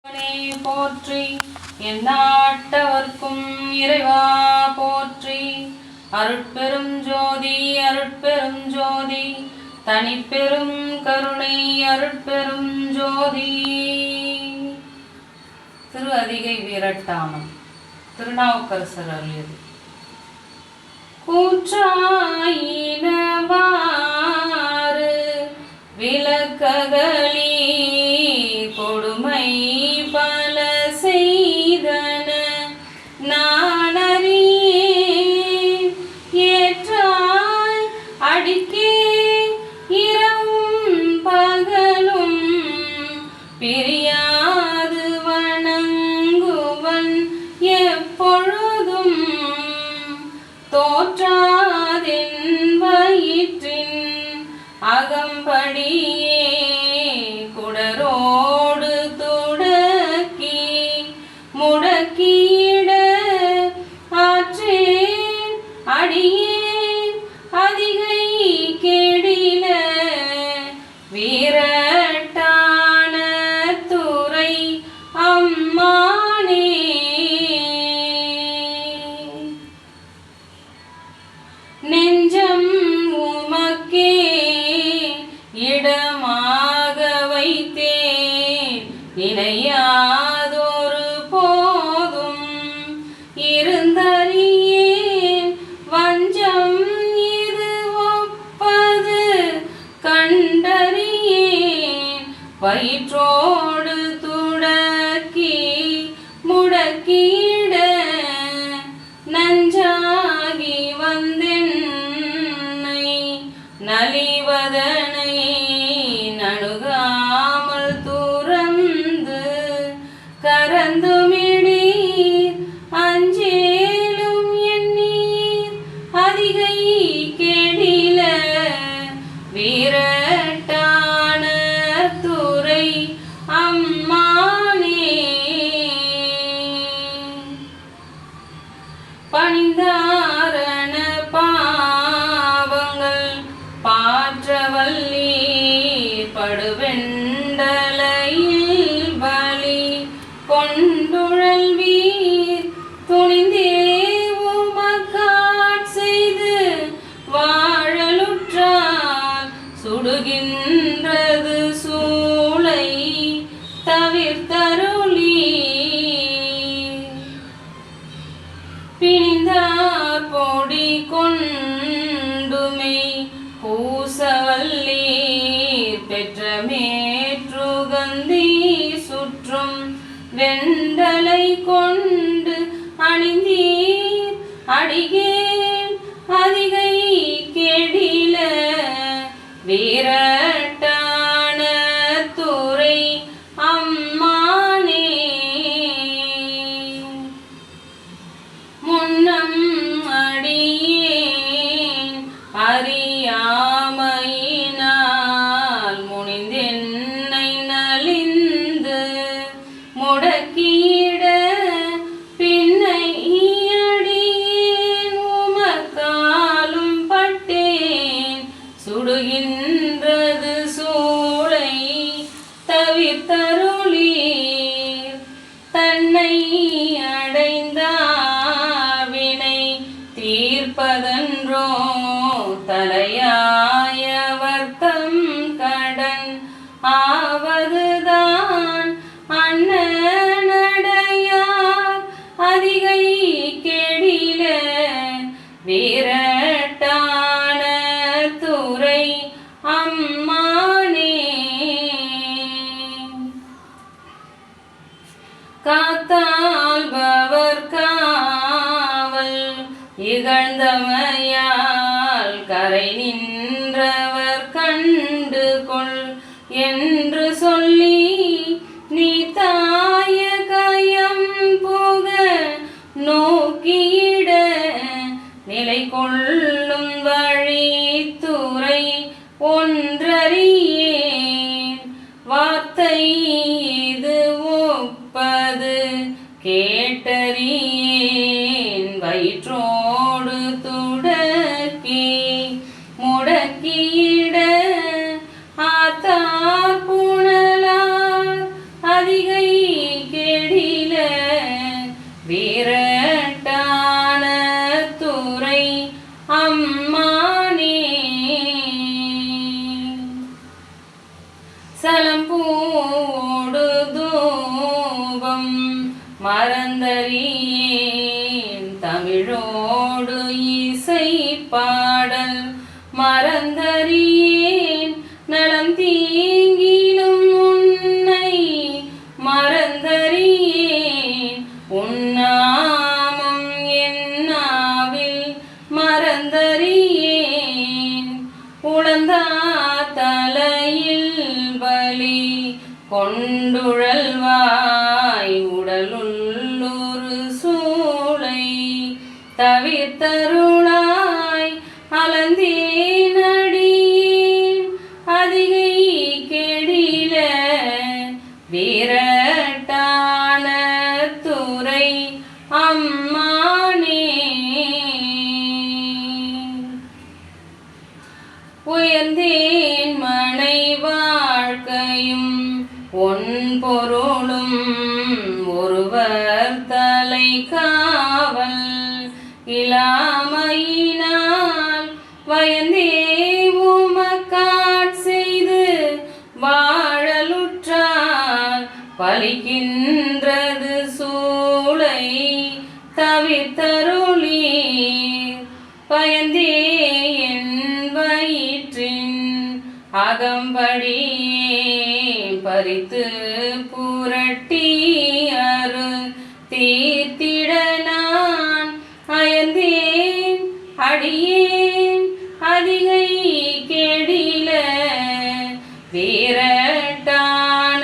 போற்றி எந்நாட்டவர்க்கும் இறைவா போற்றி. அருட்பெரும் ஜோதி அருட்பெரும் ஜோதி தனிப்பெரும் கருணை அருட்பெரும் ஜோதி. திரு அதிகை வீரட்டானம் திருநாவுக்கரசர் அருளியது. கூற்றாயினவாறு விளக்ககளி கொடுமை பல செய்தன நானறியேன் ஏற்றாய் அடிக்கே இரவும் பகலும் பிரியாது வணங்குவன் எப்பொழுதும் தோற்றாதென் வயிற்றின் அகம்படியே குடரோடு துடக்கி முடக்கிட ஆற்றேன் அடியேன் அதிகை கெடில வீரட்டான துறை அம்மானே. நெஞ்சம் உமக்கே இடமாக வைத்தேன் நினையாதொரு போதும் இருந்தறியேன் வஞ்சம் இது ஒப்பது கண்டறியேன் வயிற்றோடு துடக்கி முடக்கிட நஞ்சாகி வந்தென்னை நலிவதனை நணுகாமல் துறந்து கரந்துமிடீர் அஞ்சேலும் எண்ணீர் அதிகை கெடில வீரட்டான துறை அம்மானே. பணிந்தாரண பாவங்கள் பாற்றவல்லீர் படுவெண்டலையில் பலி கொண்டுழல்வீர் துணிந்தே உமக்காட் செய்து வாழலுற்றால் சுடுகின்றது சூளை தவிர்த்தருளி பிணிந்தார் பொடி கொண்டுமை பூசவல்லீர் பெற்ற மேற்றுகந்தி சுற்றும் வெண்டலை கொண்டு அணிந்தீர் அடிகேன் அதிகை கெடில வீரட்டான துறை அம்மானே. முன்னம் அடியேன் அறியாமையினால் முனிந்தென்னை நலிந்து முடக்கிட பின்னை அடியேன் உமக்காலும் பட்டேன் சுடுகின்றது சூளை தவிர்த்தருளீர் தன்னை அடைந்தார் வினை தீர்ப்பதன்றோ தலையாயவர்த்தம் கடன் ஆவதுதான் அண்ணனடையார் அதிகை கெடில வீரட்டான துறை அம்மானே. காத்தால்பவர் காவல் இகழ்ந்தமையால் கரை நின்றவர் கண்டு கொள் என்று சொல்லி நீ தாய கயம் புக நோக்கியிட நிலை கொள்ளும் வழித்துறை ஒன்றறியேன் வார்த்தை இது ஒப்பது கேட்டறியேன் வயிற்றோடு துடக்கி முடக்கியிட ஆத்தார் புனலார் அதிகை மறந்தறியேன் தமிழோடு இசை பாடல் மறந்தறியேன் நலம் தீங்கிலும் உன்னை மறந்தறியேன் உன்னாமம் என்னாவில் மறந்தறியேன் உழந்தா தலையில் பலி கொண்டுழல்வாய் உடலுள்ளொரு சூளை தவிர்த்தருளாய் அலந்தேனடியேன் அதிகை கெடில வீரட்டான துறை அம்மானே உயர்ந்தேன் மனை வாழ்க்கையும் ஒன் பொருளும் ஒருவர் தலை காவல் இலாமையினால் வயந்தே உமக்காட் செய்து வாழலுற்றார் பலிக்கின்றது சூளை தவிர்த்தருளீர் பயந்தே என் வயிற்றின் அகம்படியே பறித்து புரட்டி அரு தீர்த்திட நான் அயர்ந்தேன் அடியேன் அதிகை கெடில வீரட்டான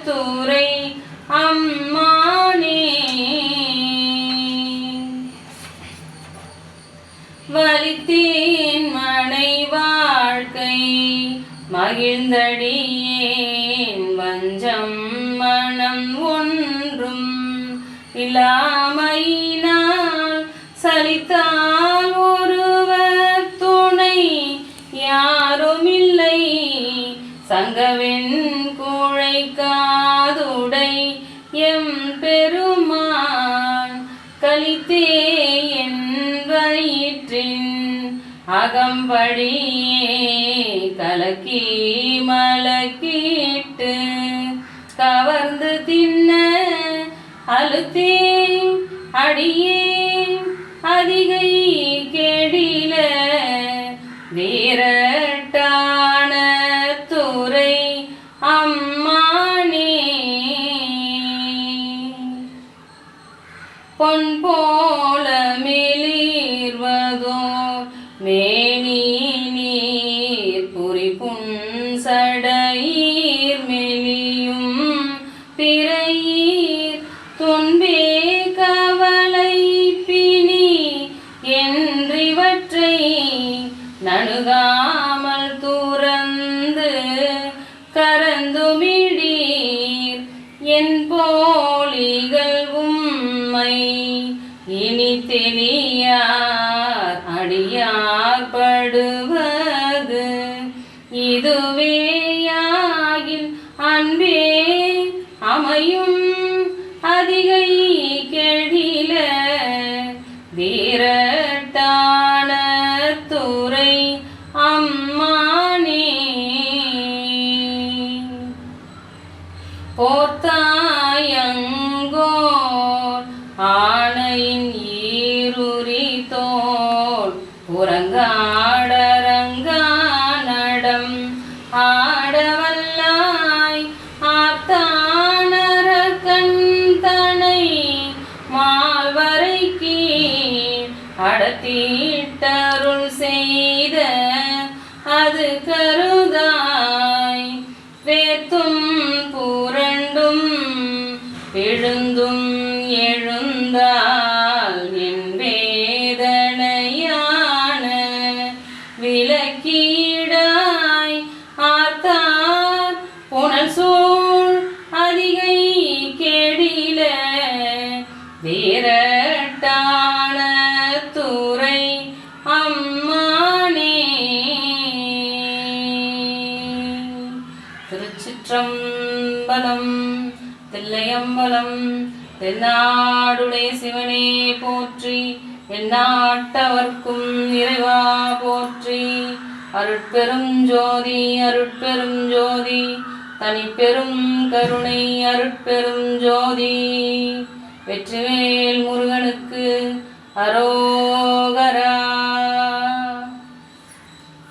துறை அம்மானே வலித்தேன் மனை வாழ்க்கை மகிழ்ந்தடியேன் வஞ்சம் மனம் ஒன்றும் இல்லாமையினால் சலித்தால் ஒருவர் துணை யாருமில்லை சங்கவெண் குழை காதுடை எம் பெருமான் கலித்தே என் வயிற்றின் அகம்படியே கலக்கி மலக்கிட்டு கவர்ந்து தின்ன அழுத்தே அடியே அதிகை கெடில வீரட்டான துறை அம்மானே பொன் போல மெலிர்வதோ மேனி நீர் புரிபுன் சடையீர் மெலியும் பிறையீர் துன்பே கவலை பிணி என்றிவற்றை நணுகாமல் துறந்து கரந்துமிடீர் என் போலிகள் உம்மை இனி தெரியார் அடியார் படுவது இதுவேயாகில் அன்பே அமையும் அதிகை கெடில வீரட்டான துறை அம்மானே போர்த்தாயங்கோர் ஆணையின் ஈருரி தோல் புறங்காடரங்கா நடம் ஆடவல்லாய் ஆத்தானர கண்தனை மால்வரை கீழ் அடத்தீட்டருள் செய்த அது கருதாய் வேத்தும் புரண்டும் எழுந்தும் எழுந்தால் என் வேதனையான விலக்கீடாய் ஆர்த்தார் புனல் சூழ் அதிகை கெடில வீரட்டான துறை அம்மானே. திருச்சிற்றம்பலம். தில்லையம்பலம். தென்னாடுடைய சிவனே போற்றி. எந்நாட்டவர்க்கும் இறைவா போற்றி. அருட்பெரும் ஜோதி அருட்பெரும் ஜோதி தனிப்பெரும் கருணை அருட்பெரும் ஜோதி. வெற்றிவேல் முருகனுக்கு அரோகரா.